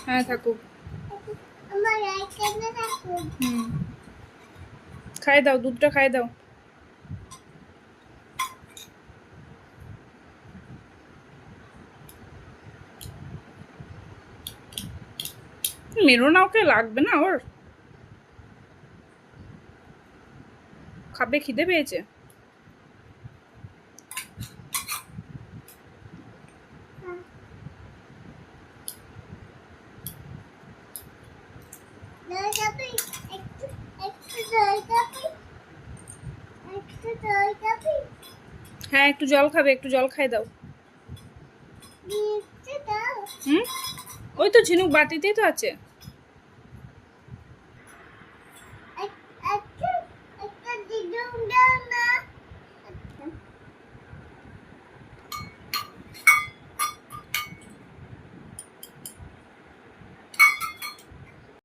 হ্যাঁ থাকুক। খাই দাও, দুধটা খাই দাও। মেরো না, ওকে লাগবে না ওর। খাবে, খিদে পেয়েছে। হ্যাঁ একটু জল খাবে, একটু জল খাই দাও। ওই তো ঝিনুক বাটিতেই তো আছে।